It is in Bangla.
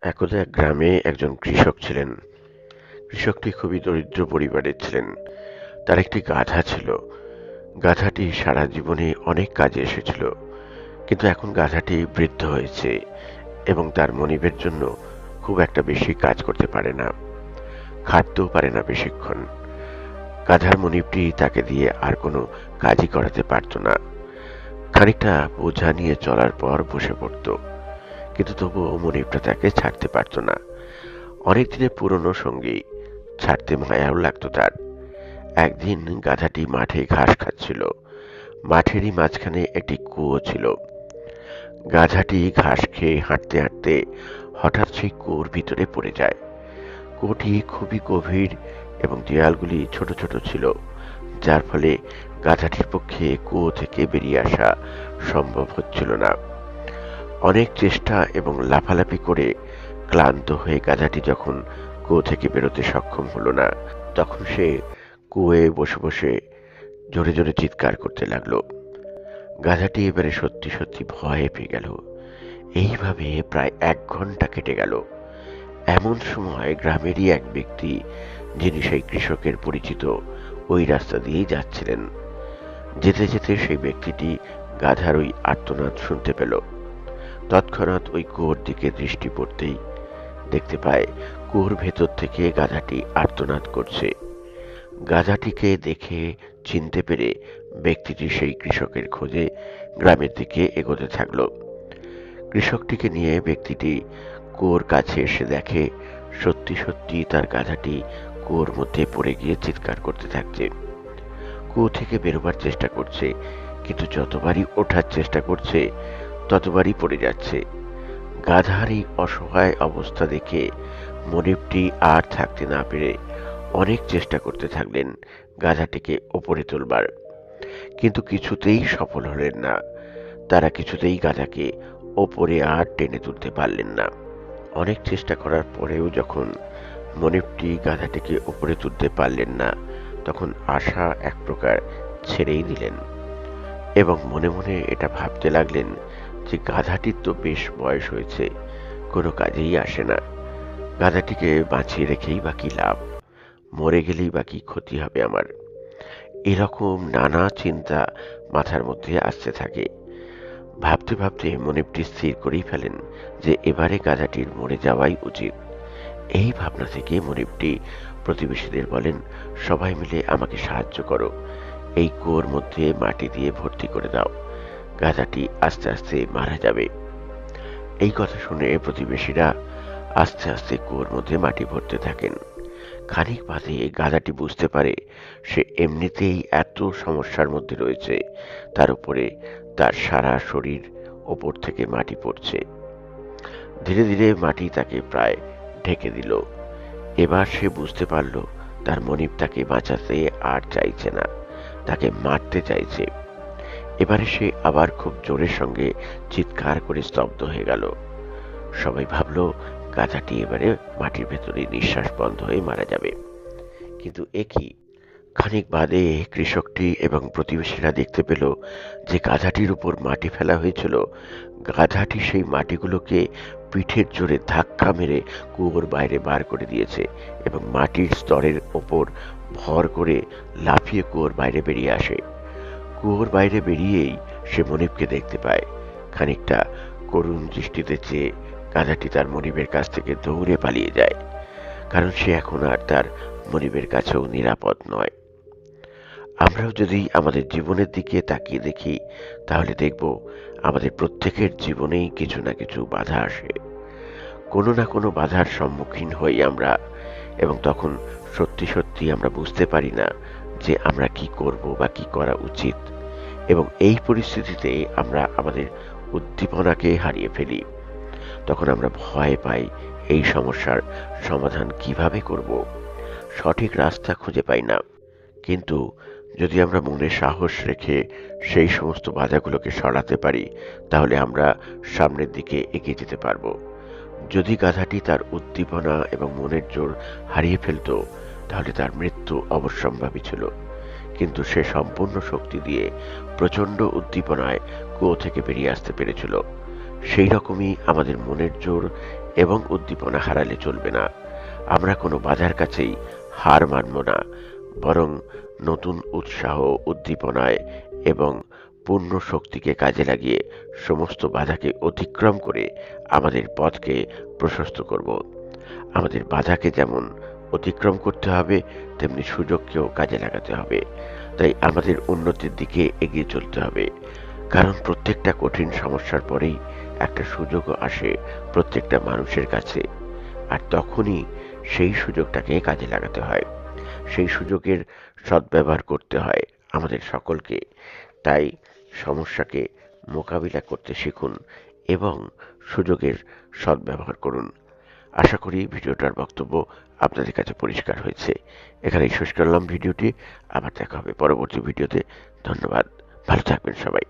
একদা এক গ্রামে একজন কৃষক ছিলেন। কৃষকটি খুবই দরিদ্র পরিবারের ছিলেন। তার একটি গাধা ছিল। গাধাটি সারা জীবনে অনেক কাজে এসেছিল, কিন্তু এখন গাধাটি বৃদ্ধ হয়েছে এবং তার মনিবের জন্য খুব একটা বেশি কাজ করতে পারে না, খাটতেও পারে না বেশিক্ষণ। গাধার মনিবটি তাকে দিয়ে আর কোনো কাজই করাতে পারত না। খানিকটা বোঝা নিয়ে চলার পর বসে পড়ত, কিন্তু তবুও মনিবটা তাকে ছাড়তে পারত না। অনেক দিনের পুরনো সঙ্গী, ছাড়তে মায়াও লাগতো তার। একদিন গাধাটি মাঠে ঘাস খাচ্ছিল। মাঠেরই মাঝখানে একটি কুয়ো ছিল। গাধাটি ঘাস খেয়ে হাঁটতে হাঁটতে হঠাৎ সেই কুয়োর ভিতরে পড়ে যায়। কুয়োটি খুবই গভীর এবং দেয়ালগুলি ছোট ছোট ছিল, যার ফলে গাধাটির পক্ষে কুয়ো থেকে বেরিয়ে আসা সম্ভব হচ্ছিল না। অনেক চেষ্টা এবং লাফালাফি করে ক্লান্ত হয়ে গাধাটি যখন কুয়ো থেকে বেরোতে সক্ষম হলো না, তখন সে কুয়োয় বসে বসে জোরে জোরে চিৎকার করতে লাগলো। গাধাটি এবারে সত্যি সত্যি ভয়ে পেয়ে গেল। এইভাবে প্রায় 1 ঘন্টা কেটে গেল। এমন সময় গ্রামেরই এক ব্যক্তি, যিনি সেই কৃষকের পরিচিত, ওই রাস্তা দিয়েই যাচ্ছিলেন। যেতে যেতে সেই ব্যক্তিটি গাধার ওই আর্তনাদ শুনতে পেল। তৎক্ষণাৎ ওই কুয়োর দিকে দৃষ্টি পড়তেই দেখতে পায় কুয়োর ভেতর থেকে গাধাটি আর্তনাদ করছে। গাধাটিকে দেখে চিনতে পেরে ব্যক্তিটি সেই কৃষকের খোঁজে গ্রামের দিকে এগোতে থাকল। কৃষকটিকে নিয়ে ব্যক্তিটি কুয়োর কাছে এসে দেখে সত্যি সত্যি তার গাধাটি কুয়োর মধ্যে পড়ে গিয়ে চিৎকার করতে থাকছে। কুয়ো থেকে বেরোবার চেষ্টা করছে, কিন্তু যতবারই ওঠার চেষ্টা করছে ততবারই পড়ে যাচ্ছে। গাধার এই অসহায় অবস্থা দেখে মনিবটি আর থাকতে না পেরে অনেক চেষ্টা করতে থাকলেন গাধাটিকে ওপরে তোলবার, কিন্তু কিছুতেই সফল হলেন না। তারা কিছুতেই গাধাকে ওপরে আর টেনে তুলতে পারলেন না। অনেক চেষ্টা করার পরেও যখন মনিবটি গাধাটিকে ওপরে তুলতে পারলেন না, তখন আশা এক প্রকার ছেড়েই দিলেন এবং মনে মনে এটা ভাবতে লাগলেন যে গাধাটির তো বেশ বয়স হয়েছে, কোনো কাজেই আসে না। গাধাটিকে বাঁচিয়ে রেখেই বা কি লাভ, মরে গেলেই বা কি ক্ষতি হবে আমার। এরকম নানা চিন্তা মাথার মধ্যে আসতে থাকে। ভাবতে ভাবতে মনিবটি স্থির করেই ফেলেন যে এবারে গাধাটির মরে যাওয়াই উচিত। এই ভাবনা থেকে মনিবটি প্রতিবেশীদের বলেন, সবাই মিলে আমাকে সাহায্য করো, এই কুয়োর মধ্যে মাটি দিয়ে ভর্তি করে দাও, গাধাটি আস্তে আস্তে মারা যাবে। এই কথা শুনে প্রতিবেশীরা আস্তে আস্তে কুয়োর মধ্যে মাটি ভরতে থাকেন। খানিক বাদে গাধাটি বুঝতে পারে সে এমনিতেই এত সমস্যার মধ্যে রয়েছে, তার উপরে তার সারা শরীর ওপর থেকে মাটি পড়ছে। ধীরে ধীরে মাটি তাকে প্রায় ঢেকে দিল। এবার সে বুঝতে পারল তার মনিব তাকে বাঁচাতে আর চাইছে না, তাকে মারতে চাইছে। এবারে সে আবার খুব জোরের সঙ্গে চিৎকার করে স্তব্ধ হয়ে গেল। সবাই ভাবল গাধাটি এবারে মাটির ভেতরে নিঃশ্বাস বন্ধ হয়ে মারা যাবে। কিন্তু এ কি! খানিক বাদে কৃষকটি এবং প্রতিবেশীরা দেখতে পেল যে গাধাটির উপর মাটি ফেলা হয়েছিল, গাধাটি সেই মাটিগুলোকে পিঠের জোরে ধাক্কা মেরে কুয়োর বাইরে বার করে দিয়েছে এবং মাটির স্তরের ওপর ভর করে লাফিয়ে কুয়োর বাইরে বেরিয়ে আসে। কুয়োর বাইরে বেরিয়েই সে মনিবকে দেখতে পায়। খানিকটা করুণ দৃষ্টিতে চেয়ে গাধাটি তার মনিবের কাছ থেকে দৌড়ে পালিয়ে যায়, কারণ সে এখন আর তার মনিবের কাছেও নিরাপদ নয়। আমরাও যদি আমাদের জীবনের দিকে তাকিয়ে দেখি, তাহলে দেখব আমাদের প্রত্যেকের জীবনেই কিছু না কিছু বাধা আসে। কোনো না কোনো বাধার সম্মুখীন হই আমরা, এবং তখন সত্যি সত্যি আমরা বুঝতে পারি না যে আমরা কি করব বা কি করা উচিত, এবং এই পরিস্থিতিতে আমরা আমাদের উদ্দীপনাকে হারিয়ে ফেলি। তখন আমরা ভয় পাই এই সমস্যার সমাধান কিভাবে করব, সঠিক রাস্তা খুঁজে পাই না। কিন্তু যদি আমরা মনে সাহস রেখে সেই সমস্ত বাধাগুলোকে সরাতে পারি, তাহলে আমরা সামনের দিকে এগিয়ে যেতে পারবো। যদি গাধাটি তার উদ্দীপনা এবং মনের জোর হারিয়ে ফেলত, তাহলে তার মৃত্যু অবশ্যম্ভাবী ছিল। কিন্তু সে সম্পূর্ণ শক্তি দিয়ে প্রচণ্ড উদ্দীপনায় কুয়ো থেকে বেরিয়ে আসতে পেরেছিল। সেই রকমই আমাদের মনের জোর এবং উদ্দীপনা হারালে চলবে না। আমরা কোনো বাধার কাছেই হার মানব না, বরং নতুন উৎসাহ, উদ্দীপনায় এবং পূর্ণ শক্তিকে কাজে লাগিয়ে সমস্ত বাধাকে অতিক্রম করে আমাদের পথকে প্রশস্ত করব। আমাদের বাধাকে যেমন অতিক্রম করতে হবে, তেমনি সুযোগকেও কাজে লাগাতে হবে। তাই আমাদের উন্নতির দিকে এগিয়ে চলতে হবে, কারণ প্রত্যেকটা কঠিন সমস্যার পরেই একটা সুযোগও আসে প্রত্যেকটা মানুষের কাছে। আর তখনই সেই সুযোগটাকে কাজে লাগাতে হয়, সেই সুযোগের সদ্ব্যবহার করতে হয় আমাদের সকলকে। তাই সমস্যাকে মোকাবিলা করতে শিখুন এবং সুযোগের সদ্ব্যবহার করুন। আশা করি ভিডিওটার বক্তব্য আপনাদের কাছে পরিষ্কার হয়েছে। এখানেই শেষ করলাম ভিডিওটি। আবার দেখা হবে পরবর্তী ভিডিওতে। ধন্যবাদ। ভালো থাকবেন সবাই।